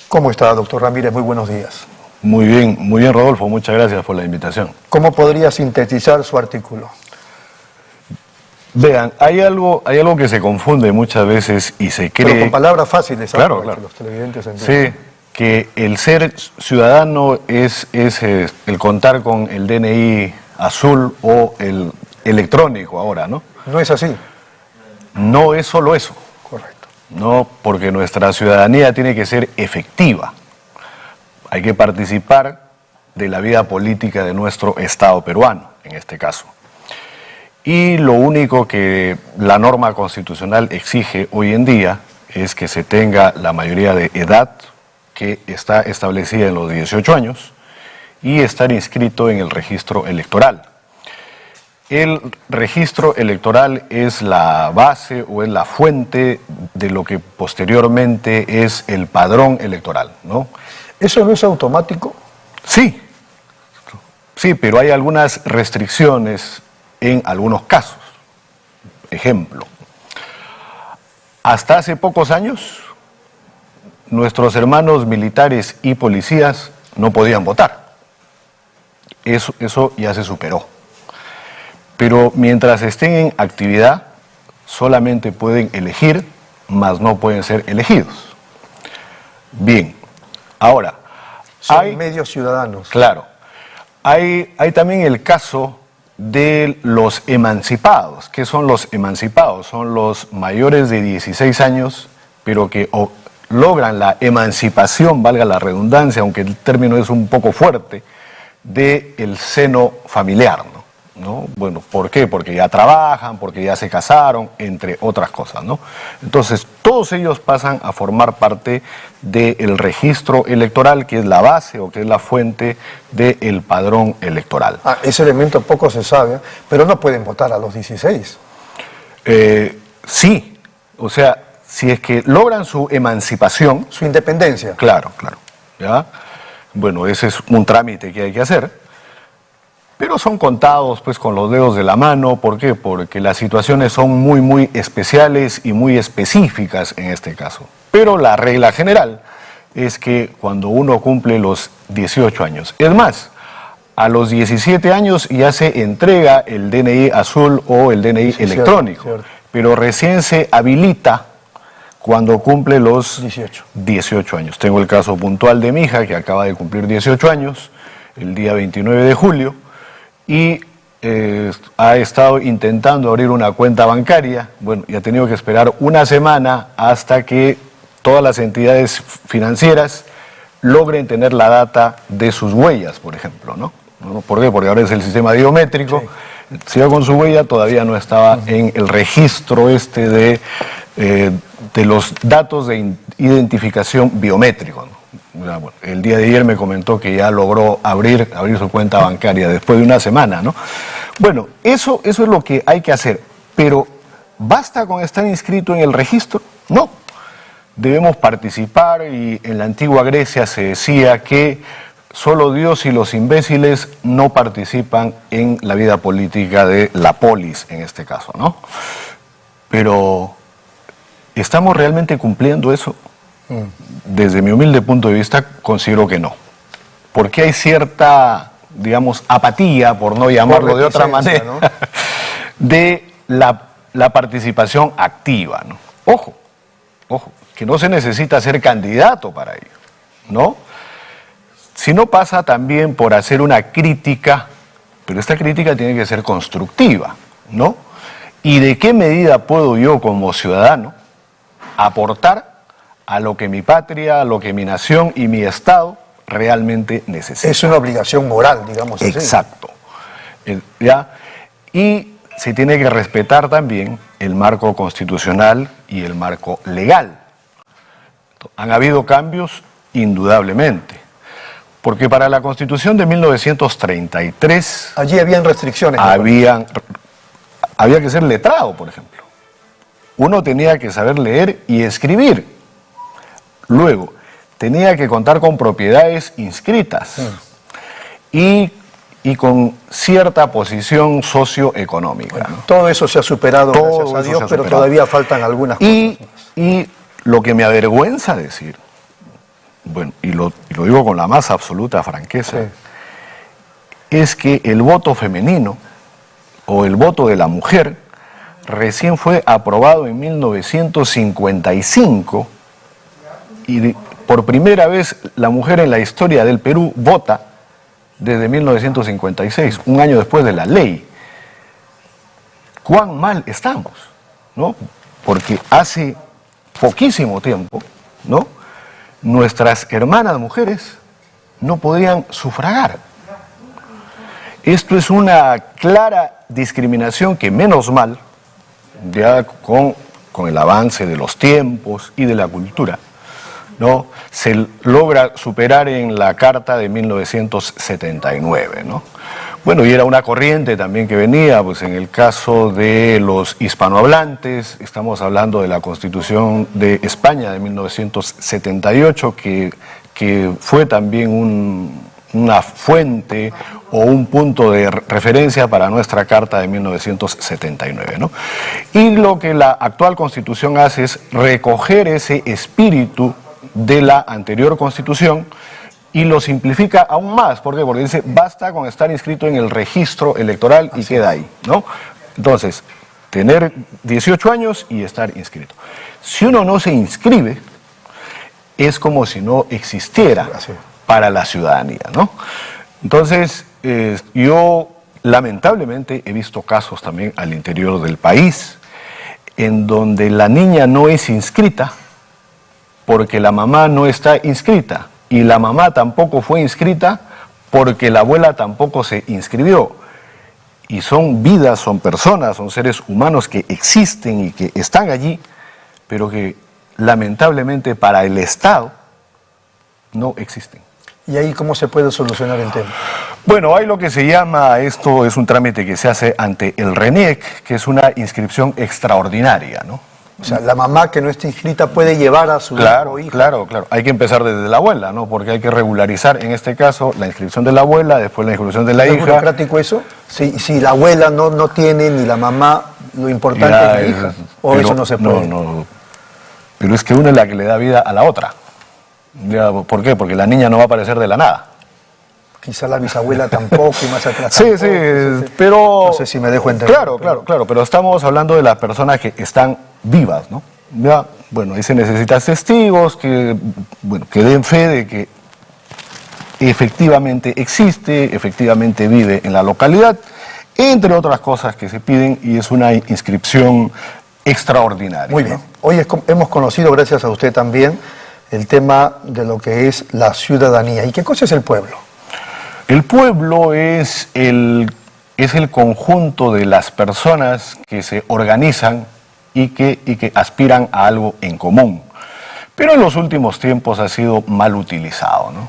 ¿Cómo está, doctor Ramírez? Muy buenos días. Muy bien, Rodolfo. Muchas gracias por la invitación. ¿Cómo podría sintetizar su artículo? Vean, hay algo que se confunde muchas veces y se cree... Pero con palabras fáciles, ¿sabes? Claro, Para claro. que los televidentes entiendan. Sí, que el ser ciudadano es el contar con el DNI azul o el electrónico ahora, ¿no? No es así. No es solo eso. Correcto. No, porque nuestra ciudadanía tiene que ser efectiva. Hay que participar de la vida política de nuestro Estado peruano, en este caso. Y lo único que la norma constitucional exige hoy en día es que se tenga la mayoría de edad, que está establecida en los 18 años, y estar inscrito en el registro electoral. El registro electoral es la base o es la fuente de lo que posteriormente es el padrón electoral, ¿no? ¿Eso no es automático? Sí, pero hay algunas restricciones en algunos casos. Ejemplo, hasta hace pocos años, nuestros hermanos militares y policías no podían votar. Eso ya se superó. Pero mientras estén en actividad, solamente pueden elegir, mas no pueden ser elegidos. Bien, ahora... Son medios ciudadanos. Claro. Hay también el caso de los emancipados. ¿Qué son los emancipados? Son los mayores de 16 años, pero que logran la emancipación, valga la redundancia, aunque el término es un poco fuerte, del seno familiar, ¿no? Bueno, ¿por qué? Porque ya trabajan, porque ya se casaron, entre otras cosas, ¿no? Entonces, todos ellos pasan a formar parte del registro electoral, que es la base o que es la fuente del padrón electoral. Ese elemento poco se sabe, pero no pueden votar a los 16. Sí, o sea, si es que logran su emancipación... Su independencia. Claro, ¿ya? Bueno, ese es un trámite que hay que hacer. Pero son contados pues con los dedos de la mano. ¿Por qué? Porque las situaciones son muy especiales y muy específicas en este caso. Pero la regla general es que cuando uno cumple los 18 años, es más, a los 17 años ya se entrega el DNI azul o el DNI electrónico, cierto. Pero recién se habilita cuando cumple los 18 años. Tengo el caso puntual de mi hija, que acaba de cumplir 18 años, el día 29 de julio, y ha estado intentando abrir una cuenta bancaria. Bueno, y ha tenido que esperar una semana hasta que todas las entidades financieras logren tener la data de sus huellas, por ejemplo, ¿no? ¿Por qué? Porque ahora es el sistema biométrico. Sí. Si iba con su huella, todavía no estaba en el registro de los datos de identificación biométrico, ¿no? Bueno, el día de ayer me comentó que ya logró abrir su cuenta bancaria después de una semana, ¿no? Bueno, eso es lo que hay que hacer, pero ¿basta con estar inscrito en el registro? No, debemos participar, y en la antigua Grecia se decía que solo Dios y los imbéciles no participan en la vida política de la polis, en este caso, ¿no? Pero, ¿estamos realmente cumpliendo eso? Desde mi humilde punto de vista, considero que no. Porque hay cierta, digamos, apatía, por no llamarlo de otra manera, ¿no? De la participación activa, ¿no? Ojo, que no se necesita ser candidato para ello, ¿no? Sino pasa también por hacer una crítica, pero esta crítica tiene que ser constructiva, ¿no? ¿Y de qué medida puedo yo como ciudadano aportar a lo que mi patria, a lo que mi nación y mi Estado realmente necesitan? Es una obligación moral, digamos así. Exacto. ¿Ya? Y se tiene que respetar también el marco constitucional y el marco legal. Han habido cambios, indudablemente. Porque para la Constitución de 1933... Allí habían restricciones. Había que ser letrado, por ejemplo. Uno tenía que saber leer y escribir. Luego, tenía que contar con propiedades inscritas y con cierta posición socioeconómica. Bueno, todo eso se ha superado, gracias a Dios, pero todavía faltan algunas cosas. Y lo que me avergüenza decir, bueno, y lo digo con la más absoluta franqueza, Sí. es que el voto femenino o el voto de la mujer recién fue aprobado en 1955 y por primera vez la mujer en la historia del Perú vota desde 1956, un año después de la ley. ¿Cuán mal estamos? ¿No? Porque hace poquísimo tiempo, ¿no?, nuestras hermanas mujeres no podían sufragar. Esto es una clara discriminación que, menos mal, ya con el avance de los tiempos y de la cultura, ¿no?, se logra superar en la Carta de 1979, ¿no? Bueno, y era una corriente también que venía, pues en el caso de los hispanohablantes, estamos hablando de la Constitución de España de 1978, que fue también una fuente o un punto de referencia para nuestra Carta de 1979, ¿no? Y lo que la actual Constitución hace es recoger ese espíritu de la anterior Constitución y lo simplifica aún más. ¿Por qué? Porque dice, basta con estar inscrito en el registro electoral y queda ahí, ¿no? Entonces, tener 18 años y estar inscrito. Si uno no se inscribe, es como si no existiera para la ciudadanía, ¿no? Entonces, yo lamentablemente he visto casos también al interior del país en donde la niña no es inscrita porque la mamá no está inscrita y la mamá tampoco fue inscrita porque la abuela tampoco se inscribió. Y son vidas, son personas, son seres humanos que existen y que están allí, pero que lamentablemente para el Estado no existen. ¿Y ahí cómo se puede solucionar el tema? Bueno, hay lo que se llama, esto es un trámite que se hace ante el RENIEC, que es una inscripción extraordinaria, ¿no? O sea, la mamá que no está inscrita puede llevar a su hijo o hija. Claro. Hay que empezar desde la abuela, ¿no? Porque hay que regularizar, en este caso, la inscripción de la abuela, después la inscripción de la ¿Es hija. burocrático eso? Si la abuela no tiene ni la mamá, lo importante Ya, es la hija. ¿O pero eso no se puede? No. Pero es que una es la que le da vida a la otra. Ya, ¿por qué? Porque la niña no va a aparecer de la nada. Quizá la bisabuela tampoco y más atrás Sí, tampoco. sí, pero... No sé si me dejo entender. Claro, pero estamos hablando de las personas que están vivas, ¿no? Ya, bueno, ahí se necesitan testigos que den fe de que efectivamente existe, efectivamente vive en la localidad, entre otras cosas que se piden, y es una inscripción extraordinaria. Muy bien. Hoy hemos conocido, gracias a usted también, el tema de lo que es la ciudadanía. ¿Y qué cosa es el pueblo? El pueblo es el conjunto de las personas que se organizan y que aspiran a algo en común. Pero en los últimos tiempos ha sido mal utilizado, ¿no?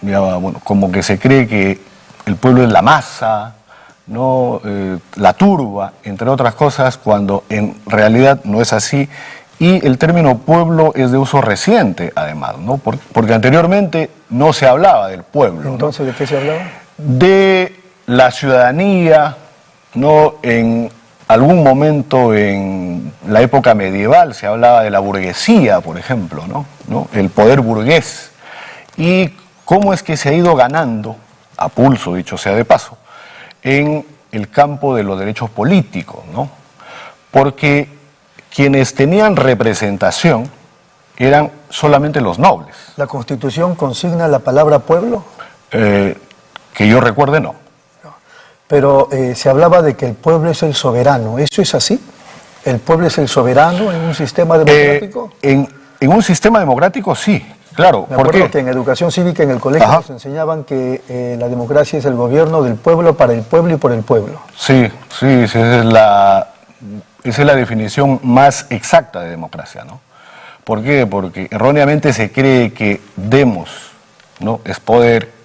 Ya, bueno, como que se cree que el pueblo es la masa, ¿no? La turba, entre otras cosas, cuando en realidad no es así. Y el término pueblo es de uso reciente, además, ¿no? Porque anteriormente no se hablaba del pueblo. Entonces, ¿no? ¿De qué se hablaba? De la ciudadanía, ¿no? En algún momento en la época medieval se hablaba de la burguesía, por ejemplo, ¿no? El poder burgués. Y cómo es que se ha ido ganando, a pulso, dicho sea de paso, en el campo de los derechos políticos, ¿no? Porque quienes tenían representación eran solamente los nobles. ¿La Constitución consigna la palabra pueblo? Que yo recuerde, no. Pero se hablaba de que el pueblo es el soberano. ¿Eso es así? ¿El pueblo es el soberano en un sistema democrático? En un sistema democrático, sí, claro. Me acuerdo que en educación cívica en el colegio nos enseñaban que la democracia es el gobierno del pueblo, para el pueblo y por el pueblo. Sí, esa es la definición más exacta de democracia, ¿no? ¿Por qué? Porque erróneamente se cree que demos, ¿no?, es poder.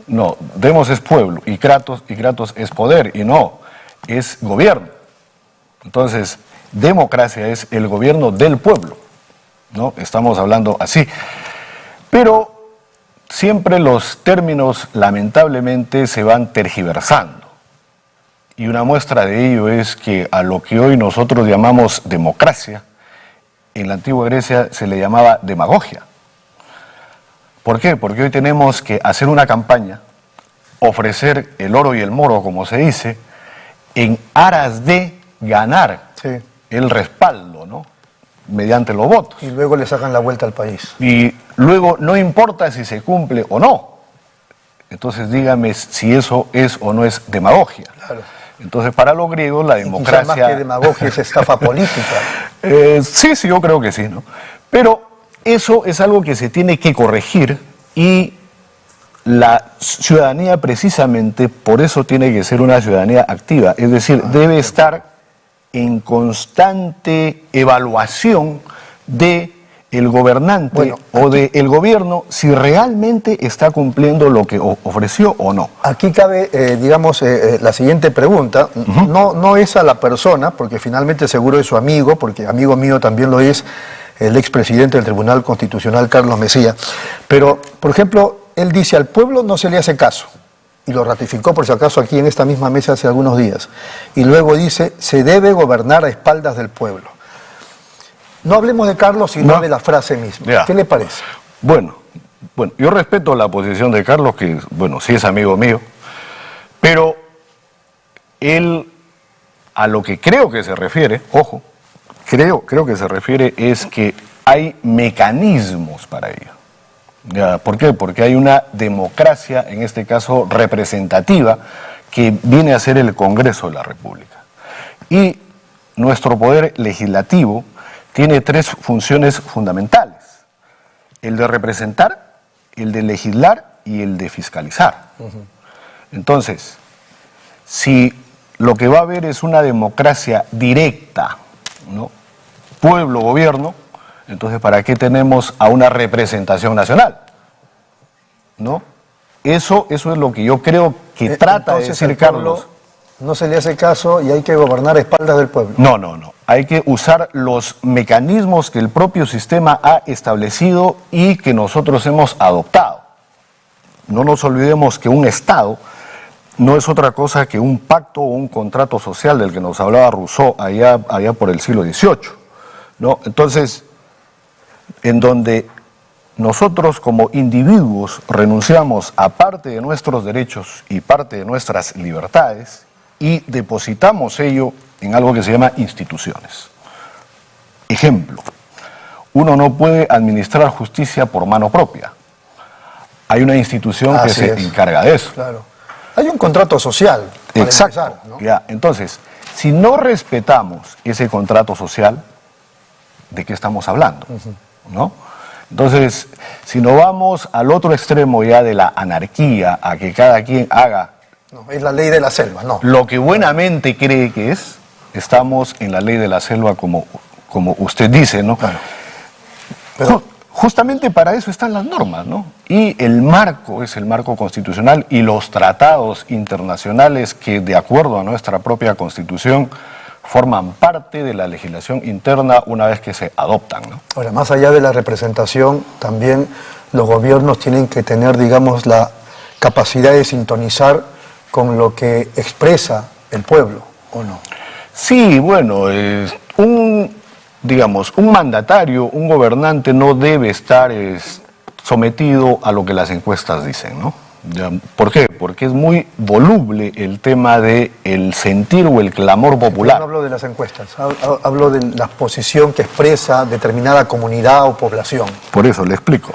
No, demos es pueblo y Kratos es poder, y no, es gobierno. Entonces, democracia es el gobierno del pueblo, ¿no? Estamos hablando así. Pero siempre los términos, lamentablemente, se van tergiversando. Y una muestra de ello es que a lo que hoy nosotros llamamos democracia, en la antigua Grecia se le llamaba demagogia. ¿Por qué? Porque hoy tenemos que hacer una campaña, ofrecer el oro y el moro, como se dice, en aras de ganar Sí. el respaldo, ¿no? Mediante los votos. Y luego le sacan la vuelta al país. Y luego no importa si se cumple o no. Entonces dígame si eso es o no es demagogia. Claro. Entonces para los griegos la Y quizás democracia... más que demagogia es estafa política. Sí, yo creo que sí, ¿no? Pero eso es algo que se tiene que corregir y la ciudadanía precisamente por eso tiene que ser una ciudadanía activa. Es decir, debe estar en constante evaluación de el gobernante o del gobierno si realmente está cumpliendo lo que ofreció o no. Aquí cabe, digamos, la siguiente pregunta. No es a la persona, porque finalmente seguro es su amigo, porque amigo mío también lo es el expresidente del Tribunal Constitucional, Carlos Messía. Pero, por ejemplo, él dice, al pueblo no se le hace caso. Y lo ratificó, por si acaso, aquí en esta misma mesa hace algunos días. Y luego dice, se debe gobernar a espaldas del pueblo. No hablemos de Carlos, sino de la frase misma. Ya. ¿Qué le parece? Bueno, yo respeto la posición de Carlos, que, bueno, sí es amigo mío, pero él, a lo que creo que se refiere, ojo, creo que se refiere es que hay mecanismos para ello. Ya, ¿por qué? Porque hay una democracia, en este caso representativa, que viene a ser el Congreso de la República. Y nuestro poder legislativo tiene tres funciones fundamentales: el de representar, el de legislar y el de fiscalizar. Entonces, si lo que va a haber es una democracia directa, ¿no? Pueblo-gobierno, entonces ¿para qué tenemos a una representación nacional? ¿No? Eso es lo que yo creo que trata de decir Carlos. No se le hace caso y hay que gobernar a espaldas del pueblo. No. Hay que usar los mecanismos que el propio sistema ha establecido y que nosotros hemos adoptado. No nos olvidemos que un Estado no es otra cosa que un pacto o un contrato social del que nos hablaba Rousseau allá por el siglo XVIII, ¿no? Entonces, en donde nosotros como individuos renunciamos a parte de nuestros derechos y parte de nuestras libertades y depositamos ello en algo que se llama instituciones. Ejemplo, uno no puede administrar justicia por mano propia. Hay una institución que se encarga de eso. Claro. Hay un contrato social. Para Exacto. empezar, ¿no? Ya, entonces, si no respetamos ese contrato social, ¿de qué estamos hablando? ¿No? Entonces, si no vamos al otro extremo ya de la anarquía, a que cada quien haga... No, es la ley de la selva, no. Lo que buenamente cree que es, estamos en la ley de la selva como usted dice, ¿no? Claro. Pero, justamente para eso están las normas, ¿no? Y el marco es el marco constitucional y los tratados internacionales que, de acuerdo a nuestra propia Constitución, forman parte de la legislación interna una vez que se adoptan, ¿no? ahora, más allá de la representación, también los gobiernos tienen que tener, digamos, la capacidad de sintonizar con lo que expresa el pueblo, ¿o no? Sí, bueno, un mandatario, un gobernante no debe estar sometido a lo que las encuestas dicen, ¿no? ¿Por qué? Porque es muy voluble el tema del sentir o el clamor popular. No hablo de las encuestas, hablo de la posición que expresa determinada comunidad o población. Por eso le explico.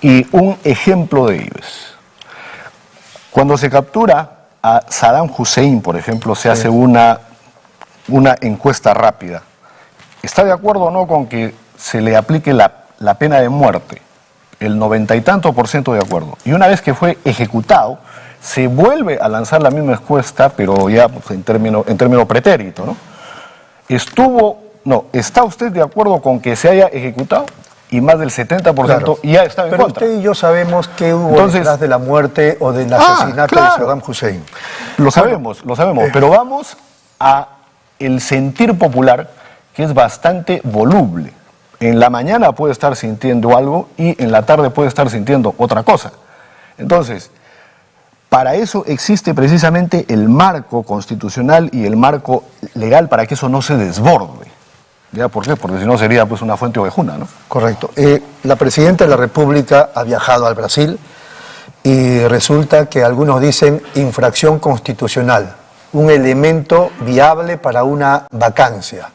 Y un ejemplo de ello es, cuando se captura a Saddam Hussein, por ejemplo, se hace una encuesta rápida. ¿Está de acuerdo o no con que se le aplique la pena de muerte? El 90 y tanto % de acuerdo. Y una vez que fue ejecutado, se vuelve a lanzar la misma encuesta, pero ya pues, en término pretérito, ¿no? ¿Está usted de acuerdo con que se haya ejecutado? Y más del 70% Claro. ya estaba en Pero contra. usted y yo sabemos que hubo Entonces, detrás de la muerte o del asesinato de Saddam Hussein. Lo sabemos, pero vamos a el sentir popular, que es bastante voluble. En la mañana puede estar sintiendo algo y en la tarde puede estar sintiendo otra cosa. Entonces, para eso existe precisamente el marco constitucional y el marco legal para que eso no se desborde. ¿Ya por qué? Porque si no sería pues una fuente ovejuna, ¿no? Correcto. La Presidenta de la República ha viajado al Brasil y resulta que algunos dicen infracción constitucional, un elemento viable para una vacancia.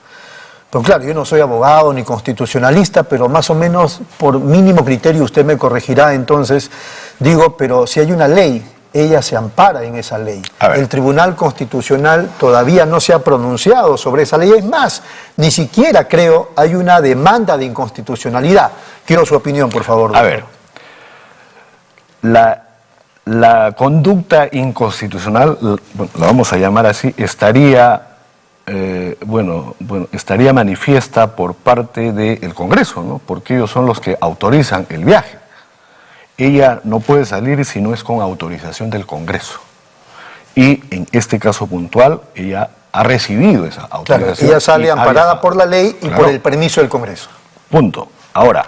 Pero claro, yo no soy abogado ni constitucionalista, pero más o menos por mínimo criterio usted me corregirá. Entonces digo, pero si hay una ley, ella se ampara en esa ley. El Tribunal Constitucional todavía no se ha pronunciado sobre esa ley. Es más, ni siquiera creo hay una demanda de inconstitucionalidad. Quiero su opinión, por favor, doctor. A ver, la conducta inconstitucional, la vamos a llamar así, estaría estaría manifiesta por parte del Congreso, ¿no? Porque ellos son los que autorizan el viaje. Ella no puede salir si no es con autorización del Congreso. Y en este caso puntual, ella ha recibido esa autorización. Claro, ella sale amparada por la ley y por el permiso del Congreso. Punto. Ahora,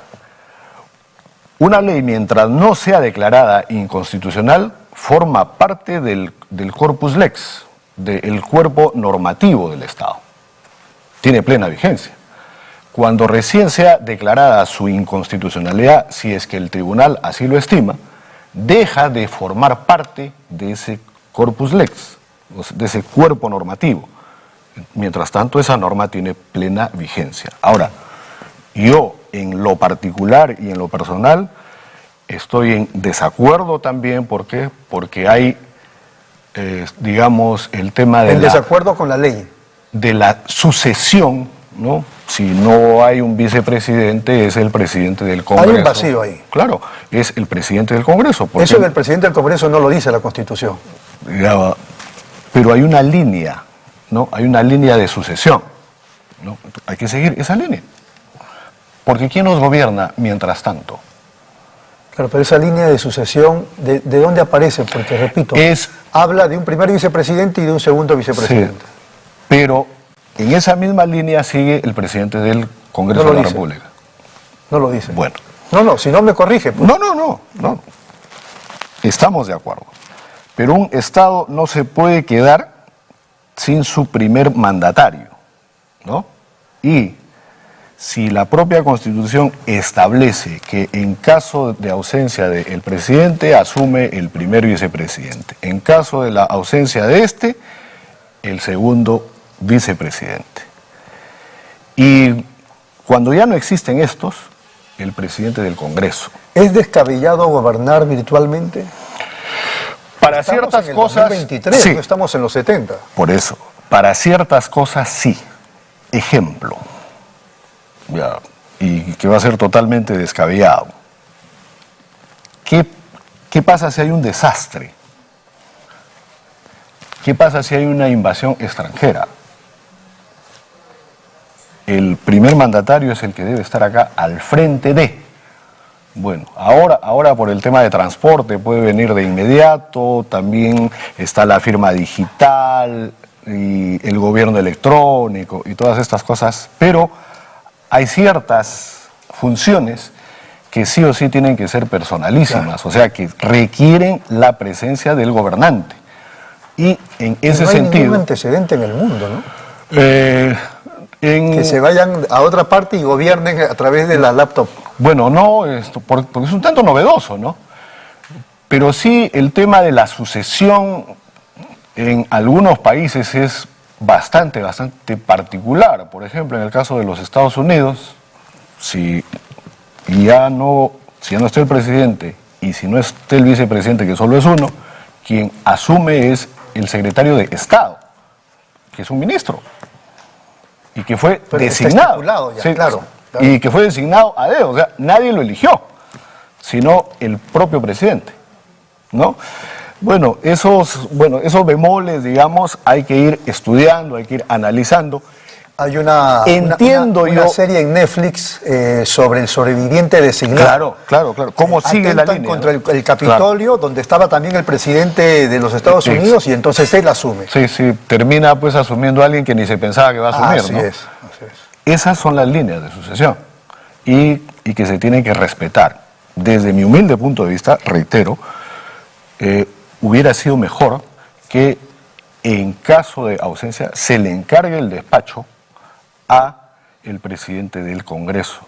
una ley, mientras no sea declarada inconstitucional, forma parte del corpus lex, del cuerpo normativo del Estado. Tiene plena vigencia. Cuando recién sea declarada su inconstitucionalidad, si es que el tribunal así lo estima, deja de formar parte de ese corpus lex, de ese cuerpo normativo. Mientras tanto, esa norma tiene plena vigencia. Ahora, yo en lo particular y en lo personal estoy en desacuerdo también. ¿Por qué? Porque hay, digamos, el tema de desacuerdo con la ley. De la sucesión, ¿no? Si no hay un vicepresidente, es el presidente del Congreso. Hay un vacío ahí. Claro, es el presidente del Congreso. Eso del presidente del Congreso no lo dice la Constitución. Pero hay una línea, ¿no? Hay una línea de sucesión, ¿no? Hay que seguir esa línea. Porque ¿quién nos gobierna mientras tanto? Claro, pero esa línea de sucesión, ¿de dónde aparece? Porque, repito, habla de un primer vicepresidente y de un segundo vicepresidente. Sí, pero en esa misma línea sigue el presidente del Congreso de la República. No lo dice. Bueno. No, si no me corrige. Pues. No. Estamos de acuerdo. Pero un Estado no se puede quedar sin su primer mandatario, ¿no? Y si la propia Constitución establece que en caso de ausencia del presidente asume el primer vicepresidente, en caso de la ausencia de este, el segundo vicepresidente. Y cuando ya no existen estos, el presidente del Congreso. ¿Es descabellado gobernar virtualmente? Para ciertas cosas, 2023, sí. No estamos en los 70. Por eso, para ciertas cosas sí. Ejemplo, ya, y que va a ser totalmente descabellado. ¿Qué pasa si hay un desastre? ¿Qué pasa si hay una invasión extranjera? El primer mandatario es el que debe estar acá al frente de. Bueno, ahora por el tema de transporte puede venir de inmediato, también está la firma digital y el gobierno electrónico y todas estas cosas, pero hay ciertas funciones que sí o sí tienen que ser personalísimas, claro. O sea, que requieren la presencia del gobernante. Y en ese sentido... No hay ningún antecedente en el mundo, ¿no? Que se vayan a otra parte y gobiernen a través de la laptop. Bueno, no, porque es un tanto novedoso, ¿no? Pero sí el tema de la sucesión en algunos países es bastante particular. Por ejemplo, en el caso de los Estados Unidos, si ya no está el presidente y si no está el vicepresidente, que solo es uno, quien asume es el secretario de Estado, que es un ministro, y que fue designado. Ya, sí, claro. Y que fue designado a dedo, o sea, nadie lo eligió, sino el propio presidente, ¿no? Bueno, esos bemoles, digamos, hay que ir estudiando, hay que ir analizando. Hay una serie en Netflix sobre el sobreviviente designado. Claro. ¿Cómo sigue la línea? Contra el Capitolio, claro. Donde estaba también el presidente de los Estados Unidos, y entonces él asume. Sí, termina pues asumiendo a alguien que ni se pensaba que va a asumir, así ¿no? Es. Esas son las líneas de sucesión y que se tienen que respetar. Desde mi humilde punto de vista, reitero, hubiera sido mejor que en caso de ausencia se le encargue el despacho a el presidente del Congreso.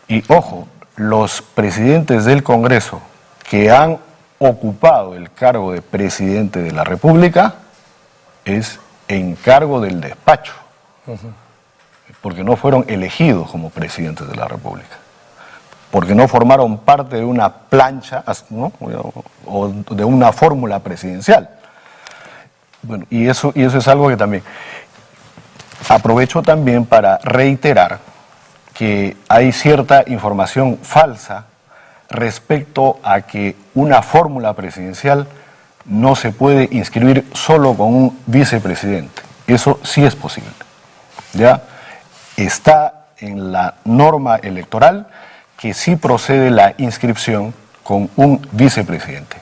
Y ojo, los presidentes del Congreso que han ocupado el cargo de presidente de la República es encargo del despacho, porque no fueron elegidos como presidentes de la República, porque no formaron parte de una plancha, ¿no?, o de una fórmula presidencial. Bueno, y eso es algo que también aprovecho también para reiterar que hay cierta información falsa respecto a que una fórmula presidencial no se puede inscribir solo con un vicepresidente. Eso sí es posible. ¿Ya? Está en la norma electoral que sí procede la inscripción con un vicepresidente.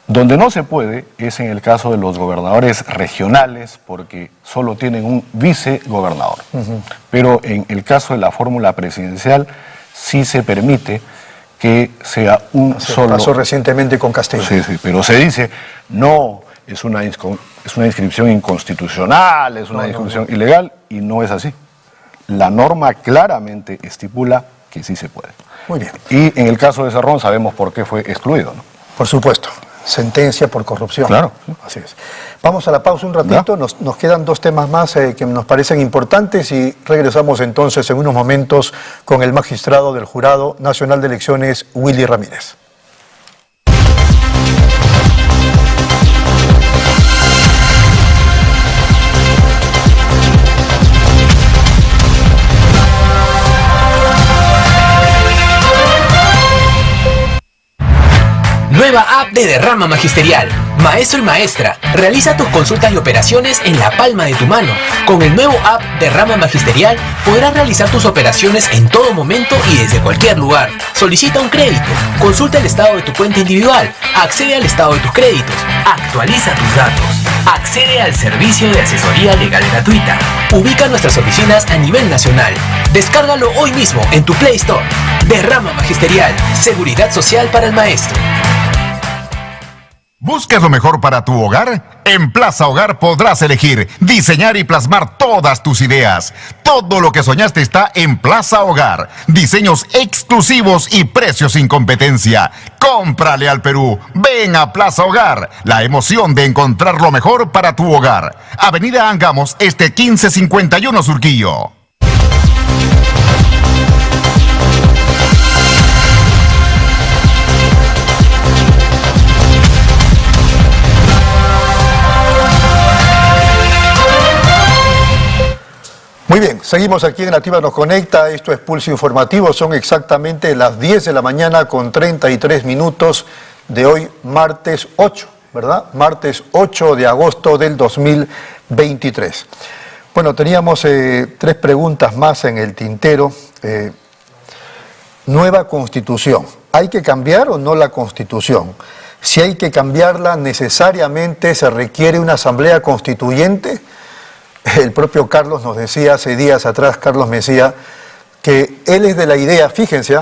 Donde no se puede es en el caso de los gobernadores regionales, porque solo tienen un vicegobernador. Pero en el caso de la fórmula presidencial sí se permite que sea un solo... Pasó recientemente con Castillo. Sí, pero se dice, no, es una inscripción inconstitucional, es una inscripción ilegal, y no es así. La norma claramente estipula que sí se puede. Muy bien. Y en el caso de Cerrón sabemos por qué fue excluido, ¿no? Por supuesto. Sentencia por corrupción. Claro. Así es. Vamos a la pausa un ratito, nos quedan dos temas más que nos parecen importantes y regresamos entonces en unos momentos con el magistrado del Jurado Nacional de Elecciones, Willy Ramírez. Nueva app de Derrama Magisterial. Maestro y maestra, realiza tus consultas y operaciones en la palma de tu mano. Con el nuevo app Derrama Magisterial podrás realizar tus operaciones en todo momento y desde cualquier lugar. Solicita un crédito, consulta el estado de tu cuenta individual, accede al estado de tus créditos, actualiza tus datos, accede al servicio de asesoría legal gratuita. Ubica nuestras oficinas a nivel nacional. Descárgalo hoy mismo en tu Play Store. Derrama Magisterial, seguridad social para el maestro. ¿Buscas lo mejor para tu hogar? En Plaza Hogar podrás elegir, diseñar y plasmar todas tus ideas. Todo lo que soñaste está en Plaza Hogar. Diseños exclusivos y precios sin competencia. Cómprale al Perú. Ven a Plaza Hogar. La emoción de encontrar lo mejor para tu hogar. Avenida Angamos, 1551 Surquillo. Muy bien, seguimos aquí en Nativa Nos Conecta, esto es Pulso Informativo, son exactamente las 10 de la mañana con 33 minutos de hoy, martes 8, ¿verdad? Martes 8 de agosto del 2023. Bueno, teníamos 3 preguntas más en el tintero. Nueva Constitución, ¿hay que cambiar o no la Constitución? Si hay que cambiarla, ¿necesariamente se requiere una asamblea constituyente? El propio Carlos nos decía hace días atrás, Carlos Mesía, que él es de la idea, fíjense,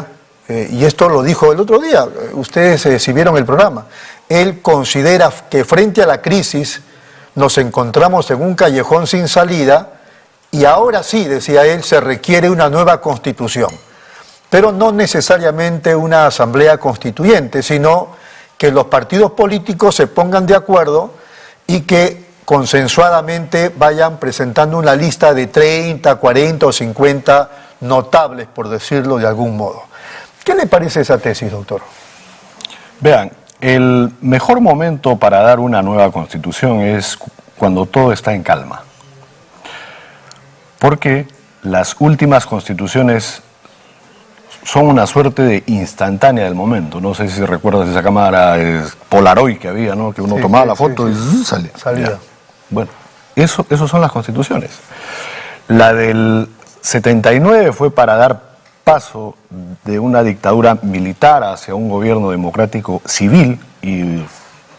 y esto lo dijo el otro día, ustedes si vieron el programa, él considera que frente a la crisis nos encontramos en un callejón sin salida y ahora sí, decía él, se requiere una nueva constitución, pero no necesariamente una asamblea constituyente, sino que los partidos políticos se pongan de acuerdo y que consensuadamente vayan presentando una lista de 30, 40 o 50 notables, por decirlo de algún modo. ¿Qué le parece esa tesis, doctor? Vean, el mejor momento para dar una nueva constitución es cuando todo está en calma. Porque las últimas constituciones son una suerte de instantánea del momento. No sé si recuerdas esa cámara Polaroid que había, ¿no? Que uno tomaba la foto y salía. Ya. Bueno, eso son las constituciones. La del 79 fue para dar paso de una dictadura militar hacia un gobierno democrático civil y,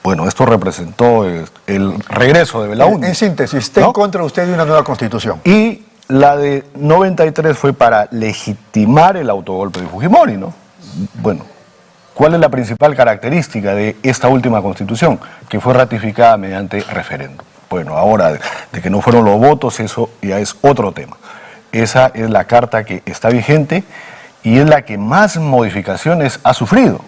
bueno, esto representó el regreso de Belaúnde. En síntesis, ¿está en contra usted de una nueva constitución? Y la de 93 fue para legitimar el autogolpe de Fujimori, ¿no? Bueno, ¿cuál es la principal característica de esta última constitución? Que fue ratificada mediante referéndum. Bueno, ahora de que no fueron los votos, eso ya es otro tema. esa es la carta que está vigente y es la que más modificaciones ha sufrido.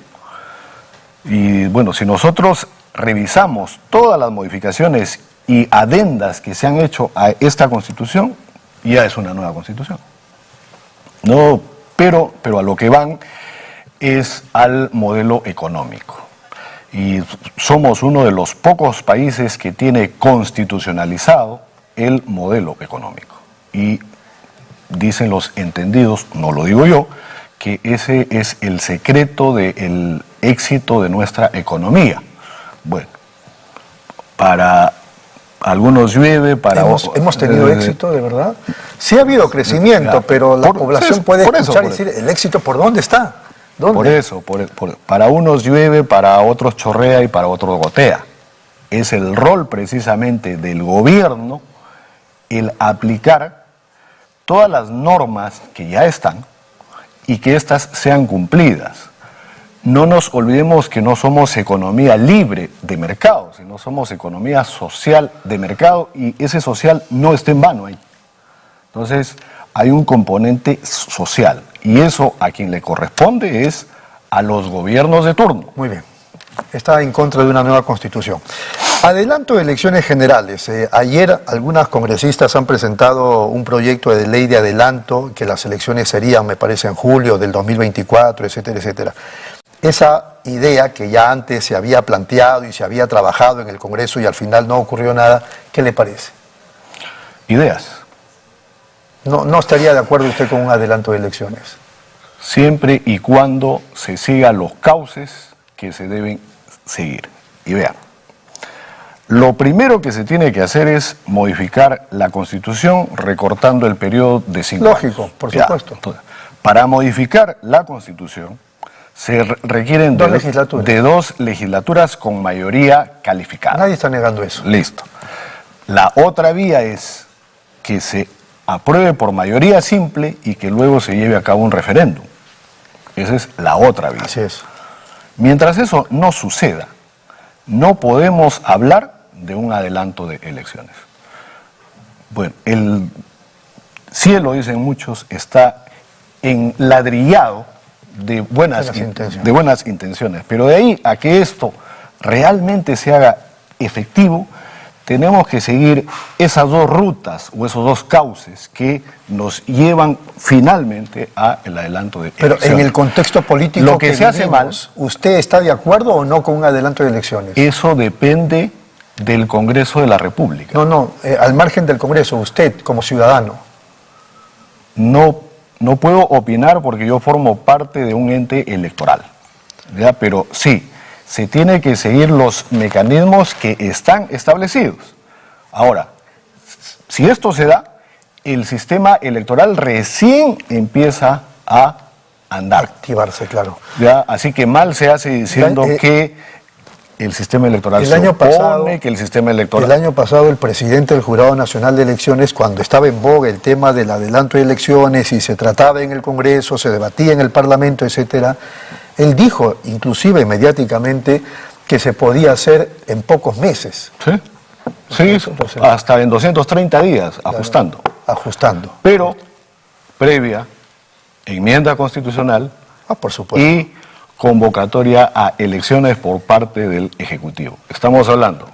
Y bueno, si nosotros revisamos todas las modificaciones y adendas que se han hecho a esta Constitución, ya es una nueva Constitución. No, pero a lo que van es al modelo económico. Y somos uno de los pocos países que tiene constitucionalizado el modelo económico. Y dicen los entendidos, no lo digo yo, que ese es el secreto del éxito de nuestra economía. Bueno, para algunos llueve, para ¿Hemos tenido éxito, de verdad? Sí ha habido crecimiento, pero la población puede escuchar y decir, ¿el éxito por dónde está? ¿Dónde? Por eso, para unos llueve, para otros chorrea y para otros gotea. Es el rol precisamente del gobierno el aplicar todas las normas que ya están y que éstas sean cumplidas. No nos olvidemos que no somos economía libre de mercado, sino somos economía social de mercado y ese social no está en vano ahí. Entonces, hay un componente social y eso a quien le corresponde es a los gobiernos de turno. Muy bien. Está en contra de una nueva constitución. Adelanto de elecciones generales. Ayer algunas congresistas han presentado un proyecto de ley de adelanto que las elecciones serían, me parece, en julio del 2024, etcétera, etcétera. Esa idea que ya antes se había planteado y se había trabajado en el Congreso y al final no ocurrió nada, ¿qué le parece? Ideas. ¿No estaría de acuerdo usted con un adelanto de elecciones? Siempre y cuando se sigan los cauces que se deben seguir. Y vean, lo primero que se tiene que hacer es modificar la Constitución recortando el periodo de 5 años. Lógico, por supuesto. Para modificar la Constitución se requieren de dos legislaturas con mayoría calificada. Nadie está negando eso. Listo. La otra vía es que se apruebe por mayoría simple y que luego se lleve a cabo un referéndum. Esa es la otra vía. Así es. Mientras eso no suceda, no podemos hablar de un adelanto de elecciones. Bueno, el cielo, dicen muchos, está enladrillado de buenas intenciones. Pero de ahí a que esto realmente se haga efectivo, tenemos que seguir esas dos rutas o esos dos cauces que nos llevan finalmente al adelanto de elecciones. Pero en el contexto político lo que se hace mal, ¿usted está de acuerdo o no con un adelanto de elecciones? Eso depende del Congreso de la República. No, al margen del Congreso, usted como ciudadano. No puedo opinar porque yo formo parte de un ente electoral, ¿ya? Pero sí, se tiene que seguir los mecanismos que están establecidos. Ahora, si esto se da, el sistema electoral recién empieza a andar. Activarse, claro. ¿Ya? Así que mal se hace diciendo que el sistema electoral el año pasado, que el sistema electoral... El año pasado el presidente del Jurado Nacional de Elecciones, cuando estaba en boga el tema del adelanto de elecciones y se trataba en el Congreso, se debatía en el Parlamento, etcétera, él dijo, inclusive mediáticamente, que se podía hacer en pocos meses. Sí, hasta en 230 días, claro, ajustando. Pero previa enmienda constitucional por supuesto, y convocatoria a elecciones por parte del Ejecutivo. Estamos hablando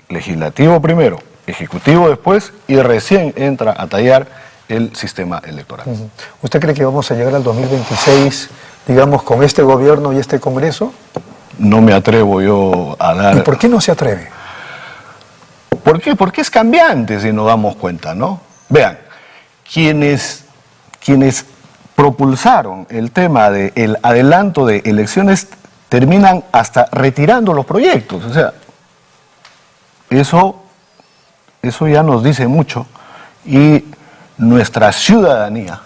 legislativo primero, ejecutivo después y recién entra a tallar el sistema electoral. ¿Usted cree que vamos a llegar al 2026, digamos, con este gobierno y este Congreso? No me atrevo yo a dar... ¿Y por qué no se atreve? ¿Por qué? Porque es cambiante, si nos damos cuenta, ¿no? Vean, quienes propulsaron el tema del adelanto de elecciones terminan hasta retirando los proyectos. O sea, eso ya nos dice mucho y nuestra ciudadanía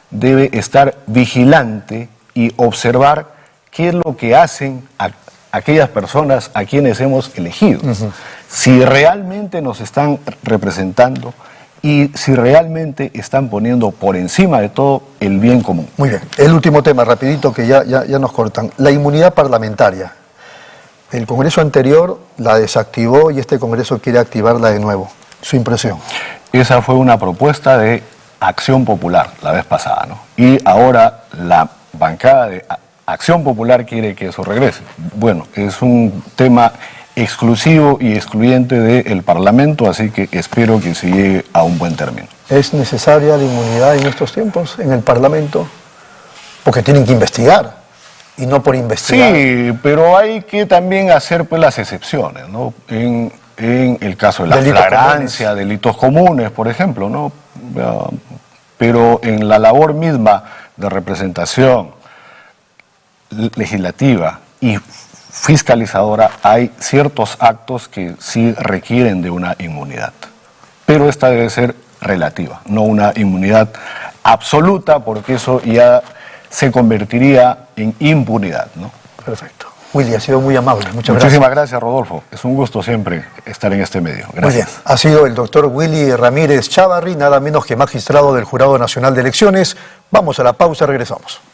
debe estar vigilante y observar qué es lo que hacen aquellas personas a quienes hemos elegido. Si realmente nos están representando y si realmente están poniendo por encima de todo el bien común. Muy bien. El último tema, rapidito, que ya nos cortan. La inmunidad parlamentaria. El Congreso anterior la desactivó y este Congreso quiere activarla de nuevo. Su impresión. Esa fue una propuesta de Acción Popular la vez pasada, ¿no? Y ahora la bancada de Acción Popular quiere que eso regrese. Bueno, es un tema exclusivo y excluyente del Parlamento, así que espero que se llegue a un buen término. ¿Es necesaria la inmunidad en estos tiempos en el Parlamento? Porque tienen que investigar, y no por investigar. Sí, pero hay que también hacer pues las excepciones, ¿no? En el caso de la Delitos flagrancia, comunes. delitos comunes, por ejemplo, ¿no? Pero en la labor misma de representación legislativa y fiscalizadora hay ciertos actos que sí requieren de una inmunidad. Pero esta debe ser relativa, no una inmunidad absoluta, porque eso ya se convertiría en impunidad, ¿no? Perfecto. Willy, ha sido muy amable. Muchas Muchísimas gracias, Rodolfo. Es un gusto siempre estar en este medio. Gracias. Muy bien. Ha sido el doctor Willy Ramírez Chávarri, nada menos que magistrado del Jurado Nacional de Elecciones. Vamos a la pausa, regresamos.